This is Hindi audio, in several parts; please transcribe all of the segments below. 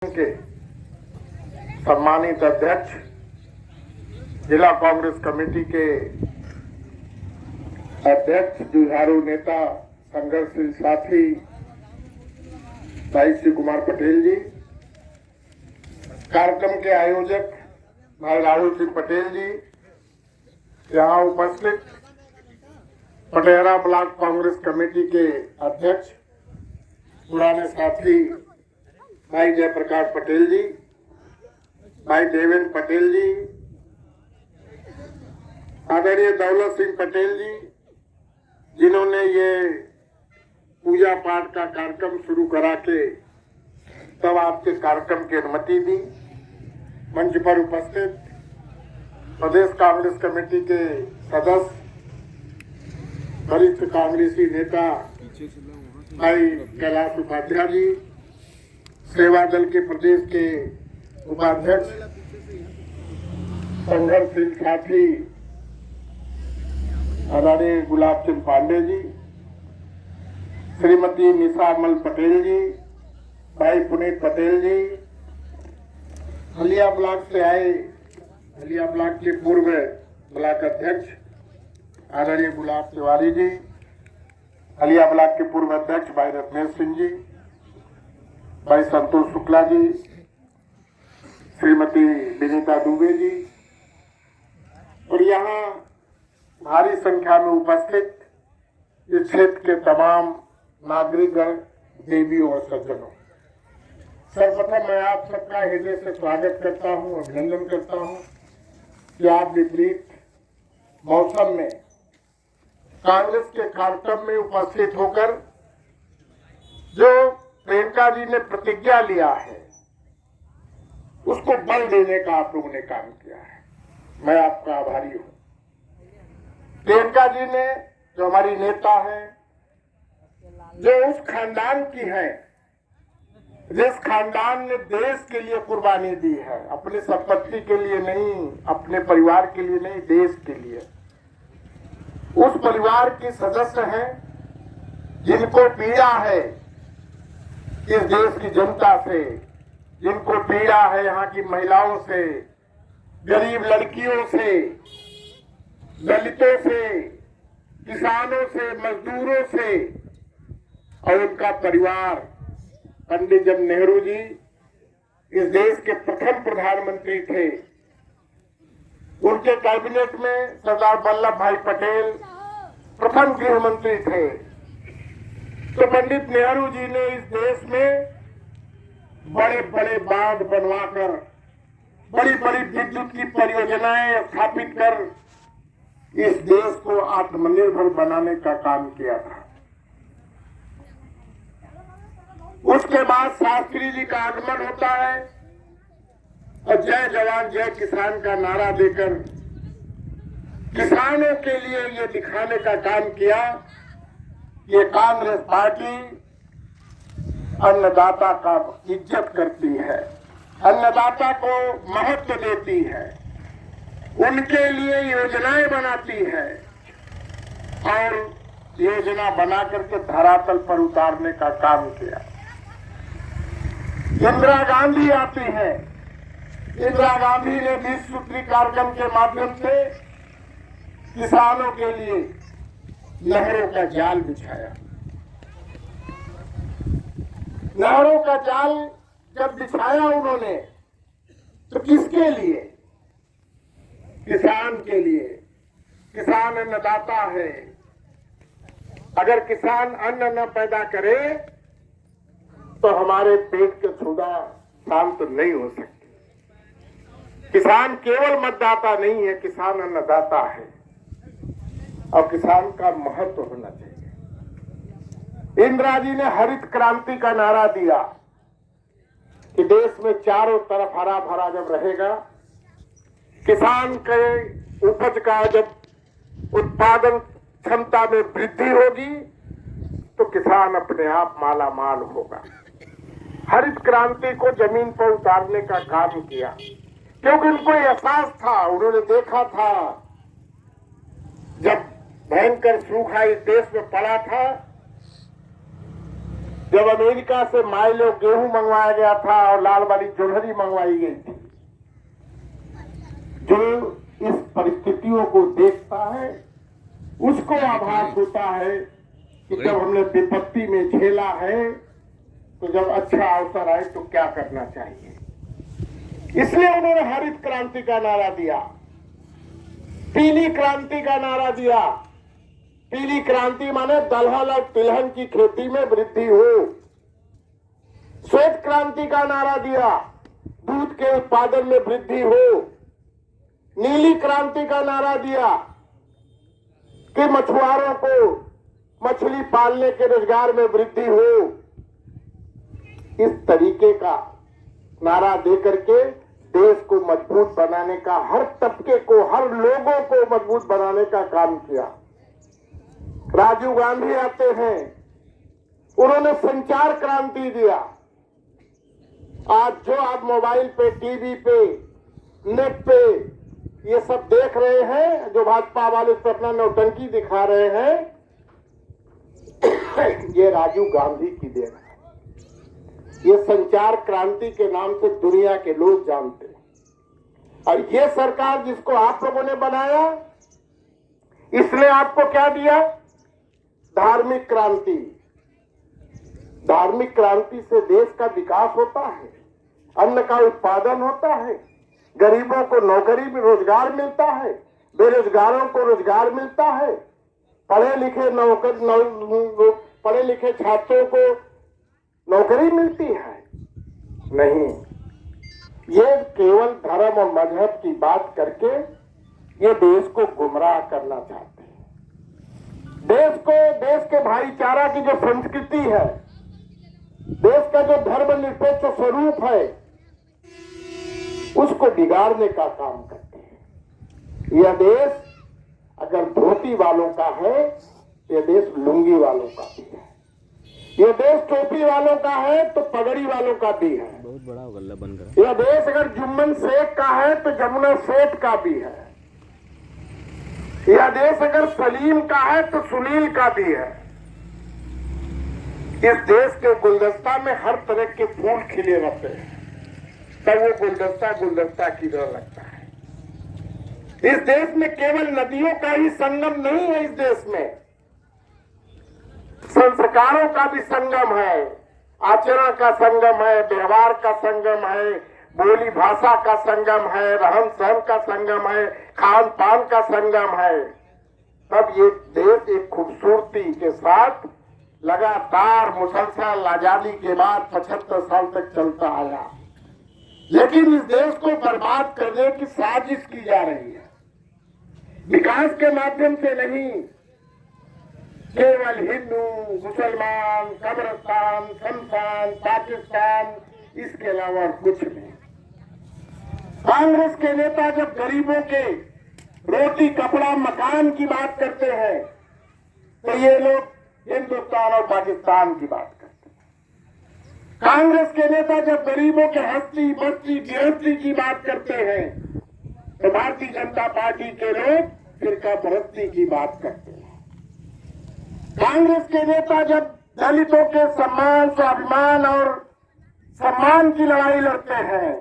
के सम्मानित अध्यक्ष, जिला कांग्रेस कमेटी के अध्यक्ष, जुझारू नेता, संघर्षशील साथी भाई श्री कुमार पटेल जी, कार्यक्रम के आयोजक भाई राहुल सिंह पटेल जी, यहाँ उपस्थित पटेरा ब्लॉक कांग्रेस कमेटी के अध्यक्ष पुराने साथी भाई जयप्रकाश पटेल जी, भाई देवेंद्र पटेल जी, आदरणीय दौलत सिंह पटेल जी, जिन्होंने ये पूजा पाठ का कार्यक्रम शुरू करा के तब आपके कार्यक्रम की अनुमति दी। मंच पर उपस्थित प्रदेश कांग्रेस कमेटी के सदस्य, वरिष्ठ कांग्रेसी नेता भाई कैलाश उपाध्याय जी, सेवा दल के प्रदेश के उपाध्यक्ष, संघर्षशील साथी आदरणीय गुलाब चंद पांडे जी, श्रीमती निशामल पटेल जी, भाई पुनीत पटेल जी, हलिया ब्लॉक से आए, हलिया ब्लॉक के पूर्व ब्लॉक अध्यक्ष आदरणीय गुलाब तिवारी जी, हलिया ब्लॉक के पूर्व अध्यक्ष भाई रत्नेश सिंह जी, भाई संतोष शुक्ला जी, श्रीमती विनीता दुबे जी और यहाँ भारी संख्या में उपस्थित इस क्षेत्र के तमाम नागरिकगण, देवियों और सज्जनों, सर्वप्रथम मैं आप सबका हृदय से स्वागत करता हूँ, अभिनंदन करता हूँ कि आप विपरीत मौसम में कांग्रेस के कार्यक्रम में उपस्थित होकर जो प्रियंका जी ने प्रतिज्ञा लिया है उसको बल देने का आप लोगों ने काम किया है। मैं आपका आभारी हूँ। प्रियंका जी ने, जो हमारी नेता है, जो उस खानदान की है जिस खानदान ने देश के लिए कुर्बानी दी है, अपनी संपत्ति के लिए नहीं, अपने परिवार के लिए नहीं, देश के लिए, उस परिवार के सदस्य हैं जिनको पीड़ा है इस देश की जनता से, जिनको पीड़ा है यहाँ की महिलाओं से, गरीब लड़कियों से, दलितों से, किसानों से, मजदूरों से, और उनका परिवार। पंडित जवाहरलाल नेहरू जी इस देश के प्रथम प्रधानमंत्री थे। उनके कैबिनेट में सरदार वल्लभ भाई पटेल प्रथम गृह मंत्री थे। तो पंडित नेहरू जी ने इस देश में बड़े बड़े बांध बनवाकर, बड़ी बड़ी विद्युत की परियोजनाएं स्थापित कर इस देश को आत्मनिर्भर बनाने का काम किया था। उसके बाद शास्त्री जी का आगमन होता है और जय जवान जय किसान का नारा देकर किसानों के लिए ये दिखाने का काम किया। ये कांग्रेस पार्टी अन्नदाता का इज्जत करती है, अन्नदाता को महत्व देती है, उनके लिए योजनाएं बनाती है और योजना बना करके धरातल पर उतारने का काम किया। इंदिरा गांधी आती है। इंदिरा गांधी ने 20 सूत्री कार्यक्रम के माध्यम से किसानों के लिए नहरों का जाल बिछाया। नहरों का जाल जब बिछाया उन्होंने, तो किसके लिए? किसान के लिए। किसान अन्नदाता है। अगर किसान अन्न न पैदा करे तो हमारे पेट के क्षुधा शांत नहीं हो सकती। किसान केवल मतदाता नहीं है, किसान अन्नदाता है और किसान का महत्व होना चाहिए। इंदिरा जी ने हरित क्रांति का नारा दिया कि देश में चारों तरफ हरा भरा जब रहेगा, किसान के उपज का जब उत्पादन क्षमता में वृद्धि होगी तो किसान अपने आप माला माल होगा। हरित क्रांति को जमीन पर उतारने का काम किया क्योंकि उनको एहसास था, उन्होंने देखा था जब भयंकर सूखा इस देश में पड़ा था जब अमेरिका से माइलो गेहूं मंगवाया गया था और लाल वाली जोहरी मंगवाई गई थी, जो इस परिस्थितियों को देखता है उसको आभास होता है कि जब हमने विपत्ति में झेला है तो जब अच्छा अवसर आए तो क्या करना चाहिए। इसलिए उन्होंने हरित क्रांति का नारा दिया, पीली क्रांति का नारा दिया। पीली क्रांति माने दलहन और तिलहन की खेती में वृद्धि हो। श्वेत क्रांति का नारा दिया, दूध के उत्पादन में वृद्धि हो। नीली क्रांति का नारा दिया कि मछुआरों को मछली पालने के रोजगार में वृद्धि हो। इस तरीके का नारा देकर के देश को मजबूत बनाने का, हर तबके को, हर लोगों को मजबूत बनाने का काम किया। राजीव गांधी आते हैं, उन्होंने संचार क्रांति दिया। आज जो आप मोबाइल पे, टीवी पे, नेट पे ये सब देख रहे हैं, जो भाजपा वाले से अपना नौटंकी दिखा रहे हैं, ये राजीव गांधी की देन है। ये संचार क्रांति के नाम से दुनिया के लोग जानते हैं। और ये सरकार जिसको आप लोगों ने बनाया, इसने आपको क्या दिया? धार्मिक क्रांति। धार्मिक क्रांति से देश का विकास होता है, अन्न का उत्पादन होता है, गरीबों को नौकरी में रोजगार मिलता है, बेरोजगारों को रोजगार मिलता है, पढ़े लिखे छात्रों को नौकरी मिलती है। नहीं, ये केवल धर्म और मजहब की बात करके ये देश को गुमराह करना चाहते हैं। देश के भाईचारा की जो संस्कृति है, देश का जो धर्मनिरपेक्ष स्वरूप है, उसको बिगाड़ने का काम करते हैं। यह देश अगर धोती वालों का है, यह देश लुंगी वालों का भी है। यह देश टोपी वालों का है तो पगड़ी वालों का भी है। बहुत बड़ा गल्ला बन रहा है। यह देश अगर जुम्मन शेख का है तो जमुना शेख का भी है। यह देश अगर सलीम का है तो सुनील का भी है। इस देश के गुलदस्ता में हर तरह के फूल खिले रहते हैं, तब वो गुलदस्ता की तरह लगता है। इस देश में केवल नदियों का ही संगम नहीं है, इस देश में संस्कारों का भी संगम है, आचरण का संगम है, व्यवहार का संगम है, बोली भाषा का संगम है, रहन सहन का संगम है, खान पान का संगम है। तब ये देश एक खूबसूरती के साथ लगातार मुसलसल आजादी के बाद 75 साल तक चलता आया। लेकिन इस देश को बर्बाद करने की साजिश की जा रही है। विकास के माध्यम से नहीं, केवल हिंदू, मुसलमान, कब्रिस्तान, शमशान, पाकिस्तान, इसके अलावा कुछ नहीं। कांग्रेस के नेता जब गरीबों के रोटी, कपड़ा, मकान की बात करते हैं तो ये लोग हिंदुस्तान और पाकिस्तान की बात करते हैं। कांग्रेस के नेता जब गरीबों के हस्ती, बस्ती, गृहस्थी की बात करते हैं तो भारतीय जनता पार्टी के लोग फिरका परस्ती की बात करते हैं। कांग्रेस के नेता जब दलितों के सम्मान, स्वाभिमान और सम्मान की लड़ाई लड़ते हैं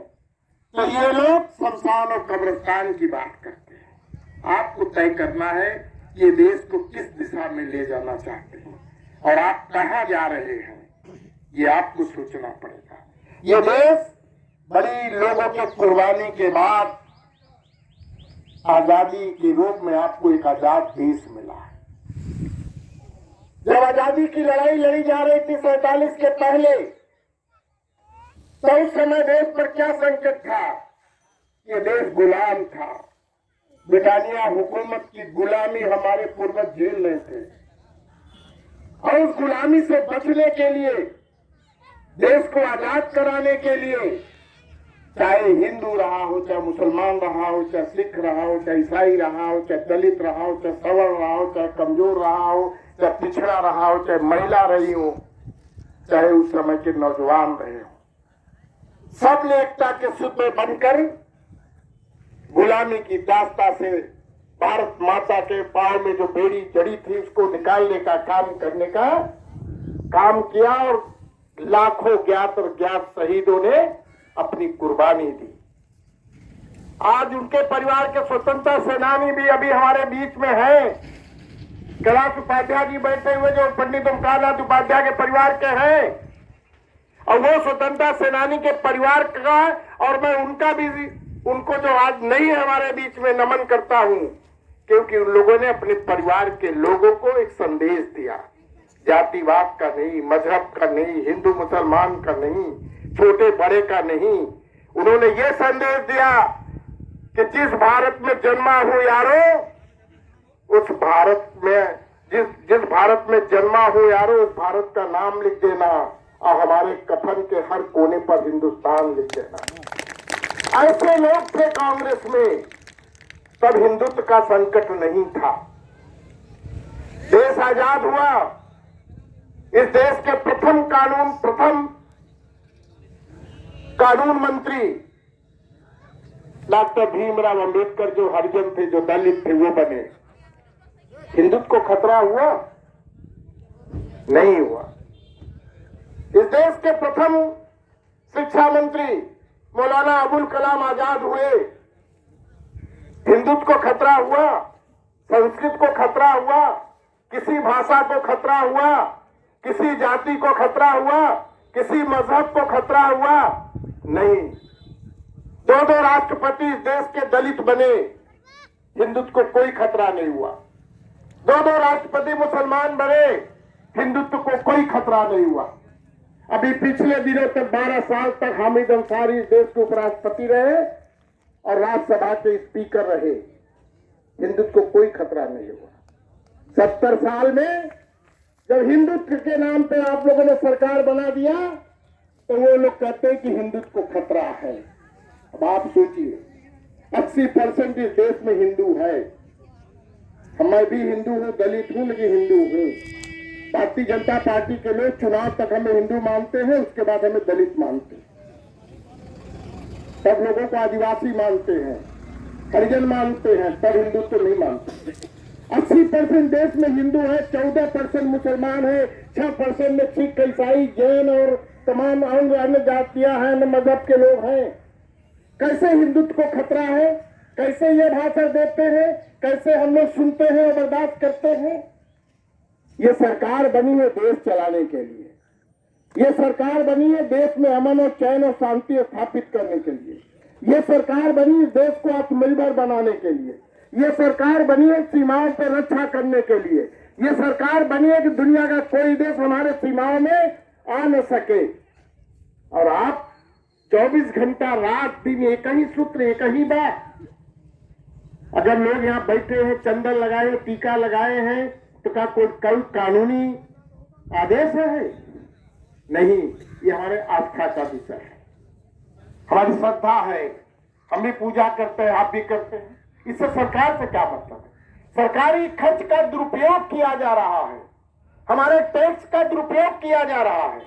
तो ये लोग शमशान और कब्रिस्तान की बात करते हैं। आपको तय करना है ये देश को किस दिशा में ले जाना चाहते हैं और आप कहां जा रहे हैं, ये आपको सोचना पड़ेगा। ये देश बड़ी लोगों के कुर्बानी के बाद आजादी के रूप में आपको एक आजाद देश मिला है। जब आजादी की लड़ाई लड़ी जा रही थी 47 के पहले, तो उस समय देश पर क्या संकट था? ये देश गुलाम था। ब्रिटानिया हुकूमत की गुलामी हमारे पूर्वज झेल रहे थे और उस गुलामी से बचने के लिए, देश को आजाद कराने के लिए, चाहे हिंदू रहा हो, चाहे मुसलमान रहा हो, चाहे सिख रहा हो, चाहे ईसाई रहा हो, चाहे दलित रहा हो, चाहे सवर्ण रहा हो, चाहे कमजोर रहा हो, चाहे पिछड़ा रहा हो, चाहे महिला रही हो, चाहे उस समय के नौजवान रहे हो, सब ने एकता के सूत्र में बनकर गुलामी की दास्ता से भारत माता के पांव में जो बेड़ी जड़ी थी उसको निकालने का काम करने का काम किया और लाखों ज्ञात और ज्ञात शहीदों ने अपनी कुर्बानी दी। आज उनके परिवार के स्वतंत्रता सेनानी भी अभी हमारे बीच में हैं। कैलाश उपाध्याय जी बैठे हुए जो पंडित ओमकारनाथ उपाध्याय के परिवार के हैं, और वो स्वतंत्रता सेनानी के परिवार का, और मैं उनका भी, उनको जो आज नहीं है हमारे बीच में, नमन करता हूं, क्योंकि उन लोगों ने अपने परिवार के लोगों को एक संदेश दिया। जातिवाद का नहीं, मजहब का नहीं, हिंदू मुसलमान का नहीं, छोटे बड़े का नहीं। उन्होंने ये संदेश दिया कि जिस भारत में जन्मा हूं यारो, उस भारत में जिस भारत में जन्मा हूं यारो, उस भारत का नाम लिख देना और हमारे कफन के हर कोने पर हिंदुस्तान लिख देना। ऐसे लोग थे कांग्रेस में। तब हिंदुत्व का संकट नहीं था। देश आजाद हुआ। इस देश के प्रथम कानून मंत्री डॉक्टर भीमराव अंबेडकर, जो हरिजन थे, जो दलित थे, वो बने। हिंदुत्व को खतरा हुआ? नहीं हुआ। इस देश के प्रथम शिक्षा मंत्री मौलाना अबुल कलाम आजाद हुए। हिंदुत्व को खतरा हुआ? संस्कृत को खतरा हुआ? किसी भाषा को खतरा हुआ? किसी जाति को खतरा हुआ? किसी मजहब को खतरा हुआ? नहीं। दो राष्ट्रपति इस देश के दलित बने, हिंदुत्व को कोई खतरा नहीं हुआ। दो राष्ट्रपति मुसलमान बने, हिंदुत्व को कोई खतरा नहीं हुआ। अभी पिछले दिनों तक 12 साल तक हामिद अंसारी इस देश के उपराष्ट्रपति रहे और राज्यसभा के स्पीकर रहे। हिंदुत्व को कोई खतरा नहीं हुआ। 70 साल में जब हिंदुत्व के नाम पे आप लोगों ने सरकार बना दिया, तो वो लोग कहते हैं कि हिंदुत्व को खतरा है। अब आप सोचिए, 80% इस देश में हिंदू है। मैं भी हिंदू हूं, दलित हूं, लेकिन हिंदू हूं। भारतीय जनता पार्टी के लोग चुनाव तक हमें हिंदू मानते हैं, उसके बाद हमें दलित मानते हैं। सब लोगों को आदिवासी मानते हैं, हरिजन मानते हैं, तब हिंदुत्व नहीं मानते। 80% देश में हिंदू है, 14% मुसलमान है, 6% में सिख, ईसाई, जैन और तमाम अन्य जातियां हैं, अन्य मजहब के लोग हैं। कैसे हिंदुत्व को खतरा है? कैसे ये भाषण देते हैं? कैसे हम लोग सुनते हैं और बर्दाश्त करते हैं? ये सरकार बनी है देश चलाने के लिए। ये सरकार बनी है देश में अमन और चैन और शांति स्थापित करने के लिए। ये सरकार बनी इस देश को आत्मनिर्भर बनाने के लिए। ये सरकार बनी है सीमाओं पर रक्षा करने के लिए। ये सरकार बनी है कि दुनिया का कोई देश हमारे सीमाओं में आ न सके। और आप 24 घंटा रात दिन एक ही सूत्र, एक ही बात। अगर लोग यहाँ बैठे हैं, चंदन लगाए, टीका लगाए हैं, तो क्या कोई कानूनी आदेश है? नहीं। ये हमारे आस्था का विषय है, हमारी श्रद्धा है। हम भी पूजा करते हैं, आप भी करते हैं। इससे सरकार से क्या मतलब है? सरकारी खर्च का दुरुपयोग किया जा रहा है, हमारे टैक्स का दुरुपयोग किया जा रहा है,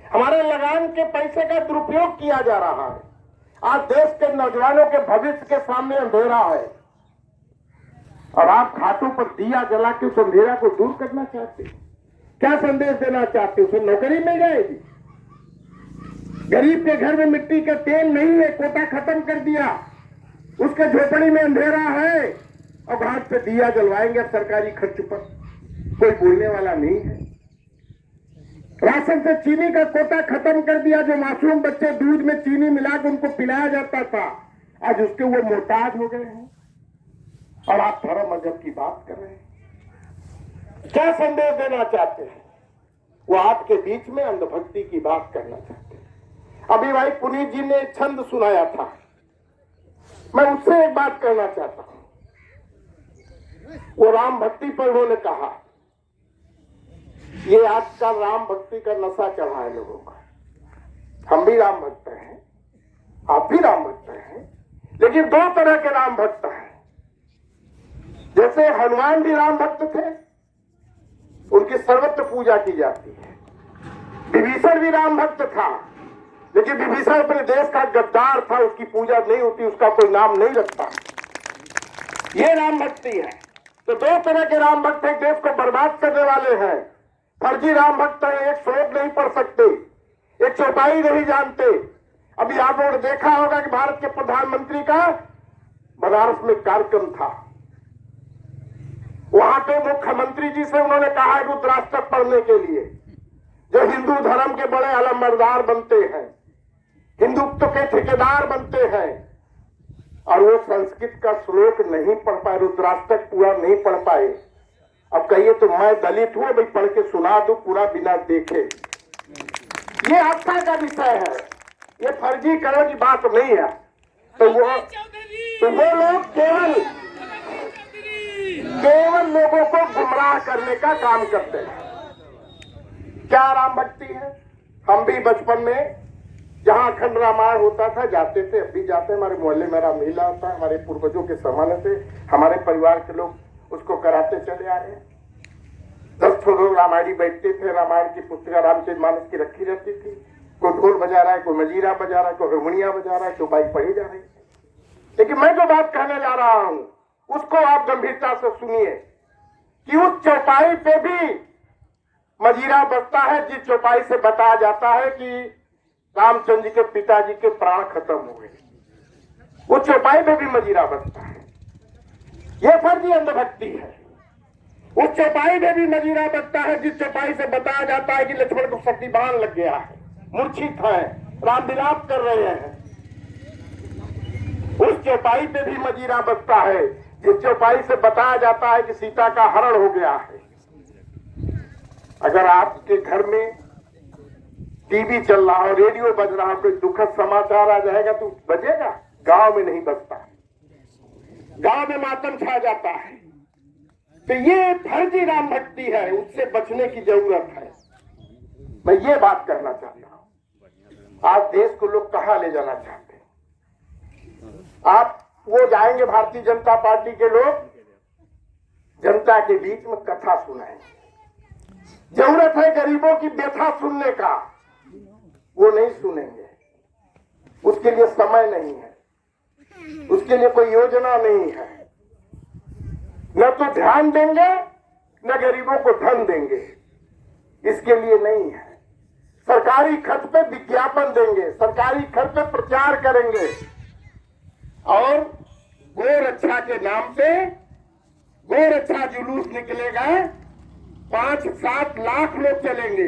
हमारे लगान के पैसे का दुरुपयोग किया जा रहा है। आज देश के नौजवानों के भविष्य के सामने अंधेरा है, और आप घाटों पर दिया जला के उस अंधेरा को दूर करना चाहते हैं। क्या संदेश देना चाहते हैं? उसे नौकरी मिल जाएगी। गरीब के घर में मिट्टी का तेल नहीं है, कोटा खत्म कर दिया, उसके झोपड़ी में अंधेरा है, और घाट पे दिया जलवाएंगे सरकारी खर्च पर। कोई बोलने वाला नहीं है। राशन से चीनी का कोटा खत्म कर दिया। जो मासूम बच्चे दूध में चीनी मिलाकर उनको पिलाया जाता था, आज उसके वो मोहताज हो गए हैं। और आप धर्म मजहब की बात कर रहे हैं। क्या संदेश देना चाहते हैं? वो आपके बीच में अंधभक्ति की बात करना चाहते हैं। अभी भाई पुनीत जी ने एक छंद सुनाया था, मैं उससे एक बात कहना चाहता हूं। वो राम भक्ति पर उन्होंने कहा, ये आजकल राम भक्ति का नशा चढ़ा है लोगों का। हम भी राम भक्त हैं, आप भी राम भक्त हैं, लेकिन दो तरह के राम भक्त हैं। जैसे हनुमान भी राम भक्त थे, उनकी सर्वत्र पूजा की जाती है। विभीषण भी राम भक्त था, लेकिन विभीषण अपने देश का गद्दार था, उसकी पूजा नहीं होती, उसका कोई नाम नहीं रखता। ये राम भक्ति है। तो दो तरह के राम भक्त हैं, देश को बर्बाद करने वाले हैं। फर्जी राम भक्त है, एक श्लोक नहीं पढ़ सकते, एक चौपाई नहीं जानते। अभी आप लोगों ने देखा होगा कि भारत के प्रधानमंत्री का बनारस में कार्यक्रम था, वहां पे मुख्यमंत्री जी से उन्होंने कहा है रुद्राष्टक पढ़ने के लिए, जो हिंदू धर्म के बड़े अलमबरदार बनते हैं, हिंदुत्व के ठेकेदार बनते हैं, और वो संस्कृत का श्लोक नहीं पढ़ पाए, रुद्राष्टक पूरा नहीं पढ़ पाए। अब कहिए तो मैं दलित हूं भाई पढ़ के सुना दूं पूरा बिना देखे? ये आस्था का विषय है, ये फर्जीकरण की बात नहीं है। तो वो लोग केवल लोगों को गुमराह करने का काम करते हैं। क्या राम भक्ति है? हम भी बचपन में जहां अखंड रामायण होता था जाते थे, अब भी जाते। हमारे मोहल्ले में रामलीला होता है, हमारे पूर्वजों के जमाने से हमारे परिवार के लोग उसको कराते चले आ रहे हैं। 10 लोग रामायणी बैठते थे, रामायण की पुस्तिका रामचरितमानस की रखी रहती थी, कोई ढोल बजा रहा है, कोई मजीरा बजा रहा है, कोई हारमोनिया बजा रहा है, कोई बाई पढ़ी जा रही है। लेकिन मैं जो बात कहने जा रहा हूं उसको आप गंभीरता से सुनिए कि उस चौपाई पे भी मजीरा बजता है जिस चौपाई से बताया जाता है कि रामचंद्र जी के पिताजी के प्राण खत्म हो गए, वो चौपाई पे भी मजीरा बजता है। यह फर्जी अंधभक्ति है। उस चौपाई में भी मजीरा बजता है जिस चौपाई से बताया जाता है कि लक्ष्मण को शक्तिबान लग गया है, मूर्छित है, राम विलाप कर रहे हैं। उस चौपाई पे भी मजीरा बजता है जिस चौपाई से बताया जाता है कि सीता का हरण हो गया है। अगर आपके घर में टीवी चल रहा हो, रेडियो बज रहा हो, कोई दुखद समाचार आ जाएगा तो बजेगा, गांव में नहीं बजता, गांव में मातम छा जाता है। तो ये फर्जी राम भक्ति है, उससे बचने की जरूरत है। मैं ये बात करना चाहता हूं। आज देश को लोग कहां ले जाना चाहते हैं? आप वो जाएंगे भारतीय जनता पार्टी के लोग जनता के बीच में कथा सुनाएंगे, जरूरत है गरीबों की व्यथा सुनने का, वो नहीं सुनेंगे। उसके लिए समय नहीं है, उसके लिए कोई योजना नहीं है। न तो ध्यान देंगे न गरीबों को धन देंगे, इसके लिए नहीं है। सरकारी खर्च पे विज्ञापन देंगे, सरकारी खर्च पे प्रचार करेंगे, और गोरक्षा के नाम पे गोरक्षा जुलूस निकलेगा, 5-7 लाख लोग चलेंगे।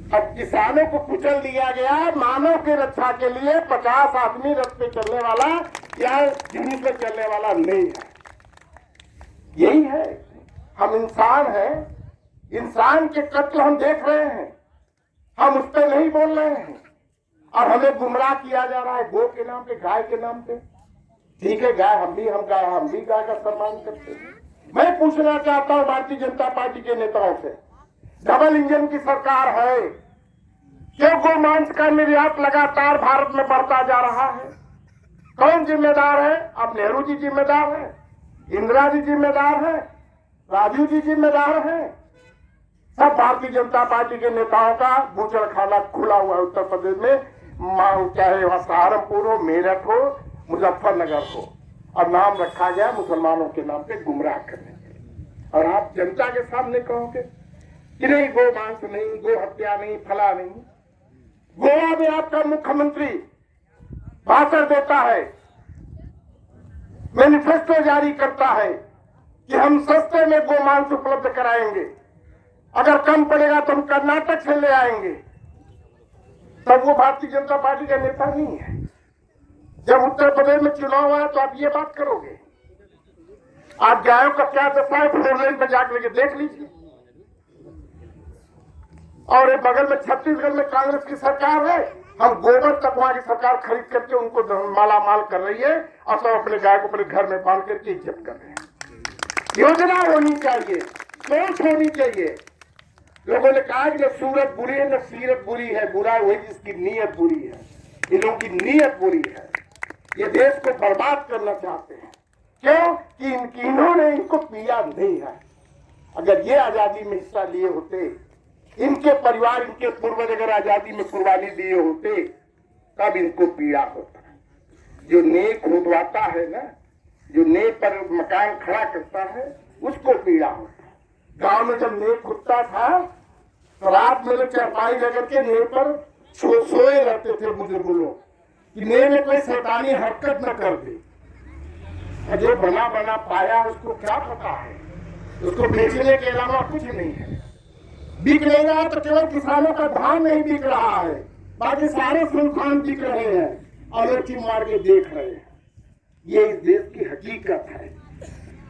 अब किसानों को कुचल दिया गया, मानव की रक्षा के लिए 50 आदमी रथ पे चलने वाला या जुलूस में चलने वाला नहीं है। यही है, हम इंसान हैं, इंसान के कत्ल हम देख रहे हैं, हम उस पर नहीं बोल रहे हैं, और हमें गुमराह किया जा रहा है गौ के नाम पे, गाय के नाम पे। ठीक है, गाय हम भी गाय का सम्मान करते हैं। मैं पूछना चाहता हूं भारतीय जनता पार्टी के नेताओं से, डबल इंजन की सरकार है, क्यों गोमांस का निर्यात लगातार भारत में बढ़ता जा रहा है? कौन जिम्मेदार है? अब नेहरू जी जिम्मेदार है, इंदिरा जी जिम्मेदार है, राजीव जी जिम्मेदार है, सब भारतीय जनता पार्टी के नेताओं का बूचड़खाना खुला हुआ है उत्तर प्रदेश में, चाहे वहां सहारनपुर हो, मेरठ हो, मुजफ्फरनगर हो, और नाम रखा गया मुसलमानों के नाम पे गुमराह करने के। और आप जनता के सामने कहोगे कि नहीं गो मांस नहीं, गो हत्या नहीं, फला नहीं। गोवा में आपका मुख्यमंत्री भाषण देता है, मैनिफेस्टो जारी करता है कि हम सस्ते में गोमांस उपलब्ध कराएंगे, अगर कम पड़ेगा तो हम कर्नाटक से ले आएंगे। तब वो भारतीय जनता पार्टी का नेता नहीं है। जब उत्तर प्रदेश में चुनाव आया तो आप ये बात करोगे? आप गायों का क्या दशा है, 4 लेन पे जाकर के देख लीजिए। और एक बगल में छत्तीसगढ़ में कांग्रेस की सरकार है, हम गोबर तक वहां की सरकार खरीद करके उनको माला माल कर रही है, और सब अपने गाय को अपने घर में बांध करके इज्जत कर रहे हैं। योजना होनी चाहिए, सोच होनी चाहिए। लोगों ने कहा कि न सूरत बुरी है न सीरत बुरी है, बुरा वही जिसकी नीयत बुरी है। इन लोगों की नीयत बुरी है, ये देश को बर्बाद करना चाहते हैं। क्यों कि इन्होंने इनको पिया नहीं है। अगर ये आजादी में हिस्सा लिए होते, इनके परिवार, इनके पूर्वज अगर आजादी में कुर्बानी दिए होते, तब इनको पीड़ा होता। जो नेक खुदवाता है ना, जो नेक पर मकान खड़ा करता है, उसको पीड़ा होता है। गांव में जब नेक कुत्ता था तो रात में लोग चारपाई लेकर के नेह पर सोए रहते थे बुजुर्ग लोग कि नेह में कोई शैतानी हरकत न कर दे। और जो बना बना पाया उसको क्या पता है, उसको बेचने के अलावा कुछ नहीं है। बिक नहीं रहा तो केवल किसानों का धान नहीं बिक रहा है, बाकी सारे सुनसान बिक रहे हैं और लोग चिम मार के देख रहे हैं। ये इस देश की हकीकत है,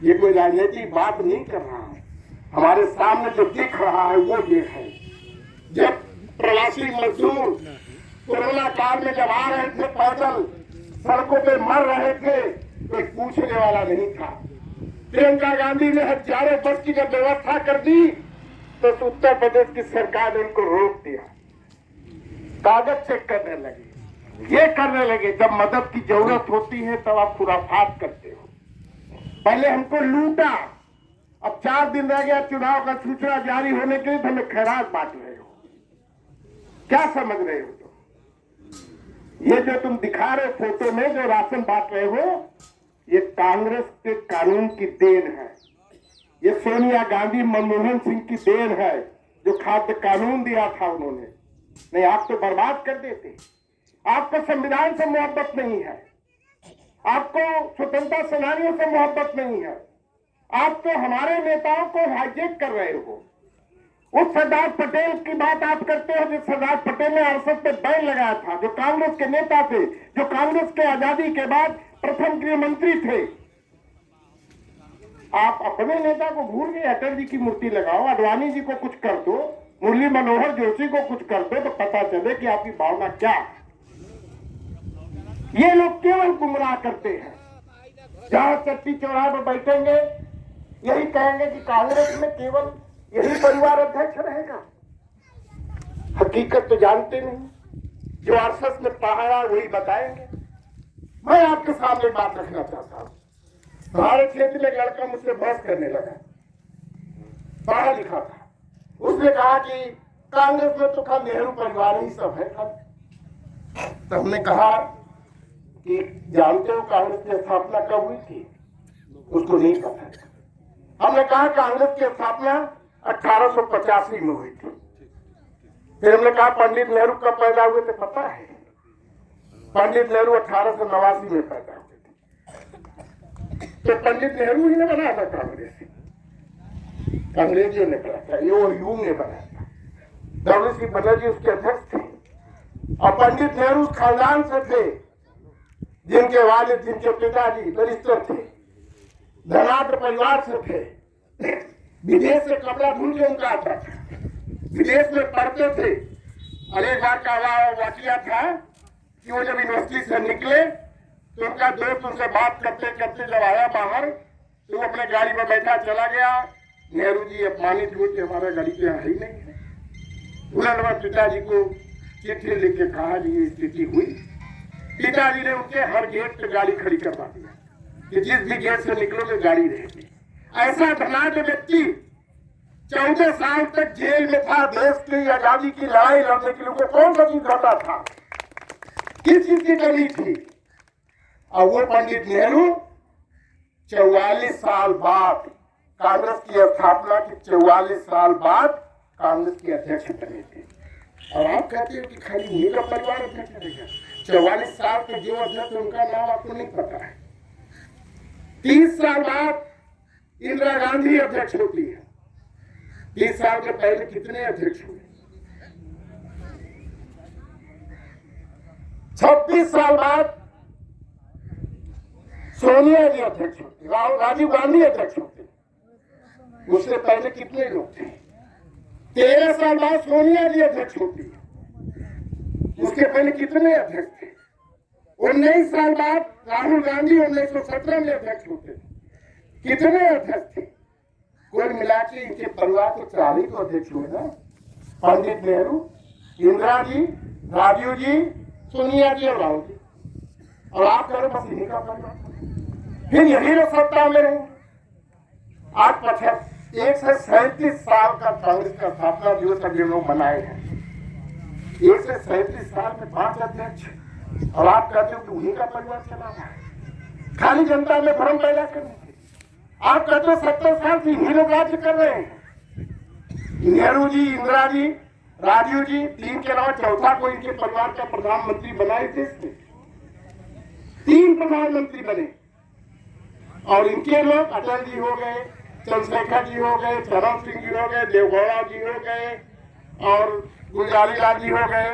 ये कोई राजनीतिक बात नहीं कर रहा है। हमारे सामने जो दिख रहा है वो ये है। जब प्रवासी मजदूर कोरोना काल में जब आ रहे थे पैदल सड़कों पे मर रहे थे, कोई पूछने वाला नहीं था। प्रियंका गांधी ने हजारों बस की जब व्यवस्था कर दी तो उत्तर प्रदेश की सरकार ने उनको रोक दिया, कागज चेक करने लगे। ये करने लगे जब मदद की जरूरत होती है तब आप खुराफात करते हो। पहले हमको लूटा, अब 4 दिन रह गया चुनाव का सूचना जारी होने के लिए तो हमें खैरात बांट रहे हो। क्या समझ रहे हो तुम? ये जो तुम दिखा रहे फोटो में जो राशन बांट रहे हो, ये कांग्रेस के कानून की देन है। ये सोनिया गांधी मनमोहन सिंह की देन है, जो खाद्य कानून दिया था उन्होंने। नहीं, आप तो बर्बाद कर देते। आपको संविधान से मोहब्बत नहीं है, आपको स्वतंत्रता सेनानियों से मोहब्बत नहीं है, आप तो हमारे नेताओं को हाईजेक कर रहे हो। उस सरदार पटेल की बात आप करते हो जिस सरदार पटेल ने आरएसएस पे बैन लगाया था, जो कांग्रेस के नेता थे, जो कांग्रेस के आजादी के बाद प्रथम गृह मंत्री थे। आप अपने नेता को भूल गए। अटल जी की मूर्ति लगाओ, आडवाणी जी को कुछ कर दो, मुरली मनोहर जोशी को कुछ कर दो तो पता चले कि आपकी भावना क्या है। ये लोग केवल गुमराह करते हैं। जहां चट्टी चौराहे पर बैठेंगे यही कहेंगे कि कांग्रेस में केवल यही परिवार अध्यक्ष रहेगा। हकीकत तो जानते नहीं, जो आरएसएस में पढ़ा वही बताएंगे। मैं आपके सामने बात रखना चाहता हूं। हमारे क्षेत्र में एक लड़का मुझसे बहस करने लगा, पढ़ा लिखा था। उसने कहा कि कांग्रेस में तो खाली नेहरू परिवार ही सब है। तो हमने कहा कि जानते हो कांग्रेस की स्थापना कब हुई थी? उसको नहीं पता। हमने कहा कांग्रेस की स्थापना 1885 में हुई थी। फिर हमने कहा पंडित नेहरू कब पैदा हुए थे पता है? पंडित नेहरू 1889 में पैदा हुए थे। तो पंडित नेहरू ही ने बनाया था कांग्रेस, अंग्रेजियों ने बनाया था, यू ने बनाया था। WC बनर्जी उसके अध्यक्ष थे। और पंडित नेहरू उस खानदान से थे जिनके वालिद, जिनके पिताजी बैरिस्टर थे, धनाढ्य परिवार से थे। विदेश से कपड़ा ढूंढ के उनका आता था, विदेश में पढ़ते थे। और एक बार का वाकया था कि वो जब यूनिवर्सिटी से निकले तो उनका दोस्त उनसे बात करते करते जब आया बाहर तो वो अपने गाड़ी में बैठा चला गया। नेहरू जी अपमानित हुए कि हमारा गाड़ी पे है ही नहीं है। उन्होंने पिताजी को चिट्ठी लिख के कहा जी ये स्थिति हुई। पिताजी ने उनके हर गेट पे गाड़ी खड़ी करवा दिया कि जिस भी गेट से निकलोगे गाड़ी रहेगी। ऐसा धनाढ्य व्यक्ति 14 साल तक जेल में था। देश की आजादी की लड़ाई लड़ने के लिए कौन सा चीज घटा था, किस चीज की कमी थी? और वो पंडित नेहरू 44 साल बाद कांग्रेस की स्थापना के 44 साल बाद कांग्रेस के अध्यक्ष बने थे। और आप कहते हो कि खाली उन्हीं का परिवार अध्यक्ष रहेगा। 44 साल के जो अध्यक्ष उनका नाम आपको नहीं पता है। 30 साल बाद इंदिरा गांधी अध्यक्ष होती है। 30 साल के पहले कितने अध्यक्ष हुए? 26 साल बाद सोनिया जी अध्यक्ष होती, राजीव गांधी अध्यक्ष होते। उससे पहले कितने लोग थे? 13 साल बाद सोनिया जी अध्यक्ष होती, उसके पहले कितने अध्यक्ष थे? 19 साल बाद राहुल गांधी 1917 में अध्यक्ष होते। कितने अध्यक्ष थे? कुल मिला के इनके परिवार के 40 अध्यक्ष हुए ना। पंडित नेहरू, इंदिरा जी, राजीव जी, सोनिया जी और राहुल जी। और आप करो बस इन्हीं का परिवार, फिर यही लोग सत्ता में रहेंगे। आज 137 साल का कांग्रेस का स्थापना दिवस अगले लोग मनाए हैं। 137 साल में 5 अध्यक्ष, और आप कहते हो कि उन्हीं का परिवार चला रहा है। खाली जनता में भ्रम पैदा करने के। आप कहते हो 70 साल से इन्हीं लोग राज्य कर रहे हैं। नेहरू जी, इंदिरा जी, राजीव जी, तीन के अलावा चौथा कोई इनके परिवार का प्रधानमंत्री बना इस देश में? 3 प्रधानमंत्री बने और इनके लोग अटल जी हो गए, चंद्रशेखर जी हो गए, चरण सिंह जी हो गए, देवगौड़ा जी हो गए और गुलजारी लाल जी हो गए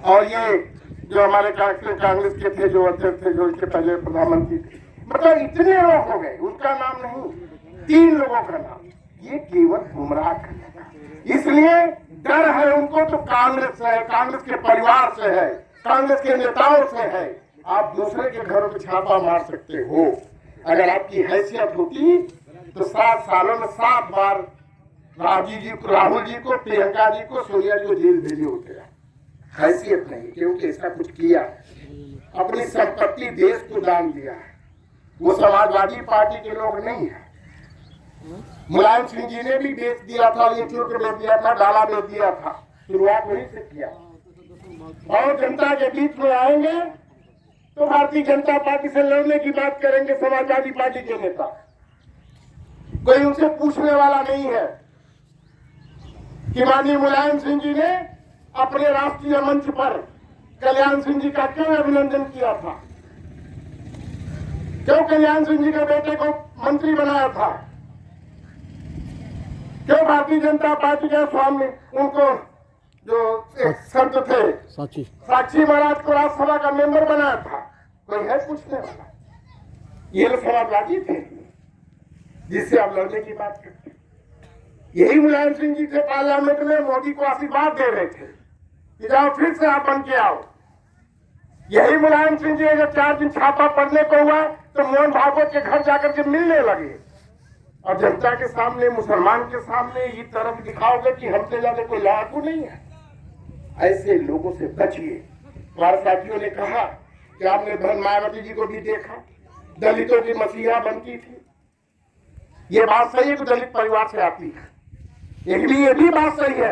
और ये जो हमारे कांग्रेस के थे, जो अध्यक्ष थे, जो इसके पहले प्रधानमंत्री थे, मतलब इतने लोग हो गए, उनका नाम नहीं, 3 लोगों का नाम। ये केवल गुमराह करने का, इसलिए डर है उनको तो कांग्रेस से है, कांग्रेस के परिवार से है, कांग्रेस के नेताओं से है। आप दूसरे के घरों में छापा मार सकते हो। अगर आपकी हैसियत होती तो 7 सालों में 7 बार राहुल जी को, प्रियंका जी को, सोनिया जी को जेल भेजे होते। हैसियत नहीं, क्योंकि ऐसा कुछ किया, अपनी संपत्ति देश को दान दिया है। वो समाजवादी पार्टी के लोग नहीं है। मुलायम सिंह जी ने भी बेच दिया था, ये चुर्क बेच दिया था, डाला बेच दिया था, शुरुआत वहीं से किया। और जनता के बीच में आएंगे तो भारतीय जनता पार्टी से लड़ने की बात करेंगे समाजवादी पार्टी के नेता। कोई उनसे पूछने वाला नहीं है कि माननीय मुलायम सिंह जी ने अपने राष्ट्रीय मंच पर कल्याण सिंह जी का क्यों अभिनंदन किया था, क्यों कल्याण सिंह जी के बेटे को मंत्री बनाया था, क्यों भारतीय जनता पार्टी के स्वामी उनको जो संत थे साक्षी महाराज को राज्यसभा का मेंबर बनाया था। कोई है पूछने वाला? ये लोग समाजवादी थे जिससे आप लड़ने की बात करते। यही मुलायम सिंह जी थे पार्लियामेंट में मोदी को आशीर्वाद दे रहे थे कि जाओ फिर से आप बन के आओ। यही मुलायम सिंह जी जब 4 दिन छापा पड़ने को हुआ तो मोहन भागवत के घर जाकर के मिलने लगे और जनता के सामने, मुसलमान के सामने ये तरफ दिखाओगे कि हमसे ज्यादा कोई लड़ाकू नहीं है। ऐसे लोगों से बचिए। हमारे साथियों ने कहा कि आपने बहन मायावती जी को भी देखा, दलितों की मसीहा बनती थी। ये बात सही है कि दलित परिवार से आती है, लेकिन ये भी बात सही है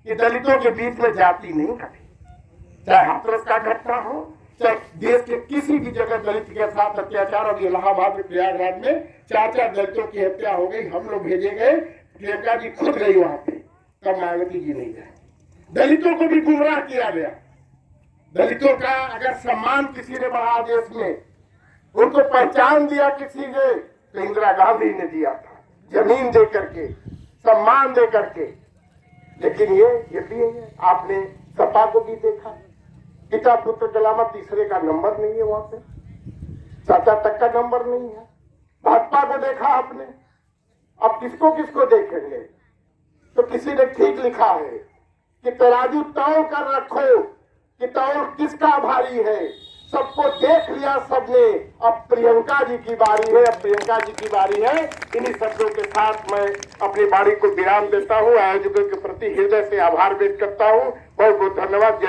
कि दलितों के बीच में जाति नहीं कभी, चाहे हाथरस का घटना हो, चाहे देश के किसी भी जगह दलित के साथ अत्याचार। और इलाहाबाद में, प्रयागराज में 4 दलितों की हत्या हो गई, हम लोग भेजे गए, प्रियंका जी खुद गई वहां पे, तब मायावती जी नहीं गए। दलितों को भी गुमराह किया गया। दलितों का अगर सम्मान किसी ने बढ़ा देश में, उनको पहचान दिया किसी ने, तो इंदिरा गांधी ने दिया था, जमीन दे करके, सम्मान दे करके। लेकिन ये भी है, आपने सपा को भी देखा, पिता पुत्र के अलावा तीसरे का नंबर नहीं है, वहां पे चाचा तक का नंबर नहीं है। भाजपा को देखा आपने, अब किसको किसको देखेंगे? तो किसी ने ठीक लिखा है कि तराजू तौल कर रखो कि तौल किसका भारी है। सबको देख लिया सबने, अब प्रियंका जी की बारी है, अब प्रियंका जी की बारी है। इन्हीं शब्दों के साथ मैं अपनी बारी को विराम देता हूँ। आयोजकों के प्रति हृदय से आभार व्यक्त करता हूँ। बहुत बहुत धन्यवाद।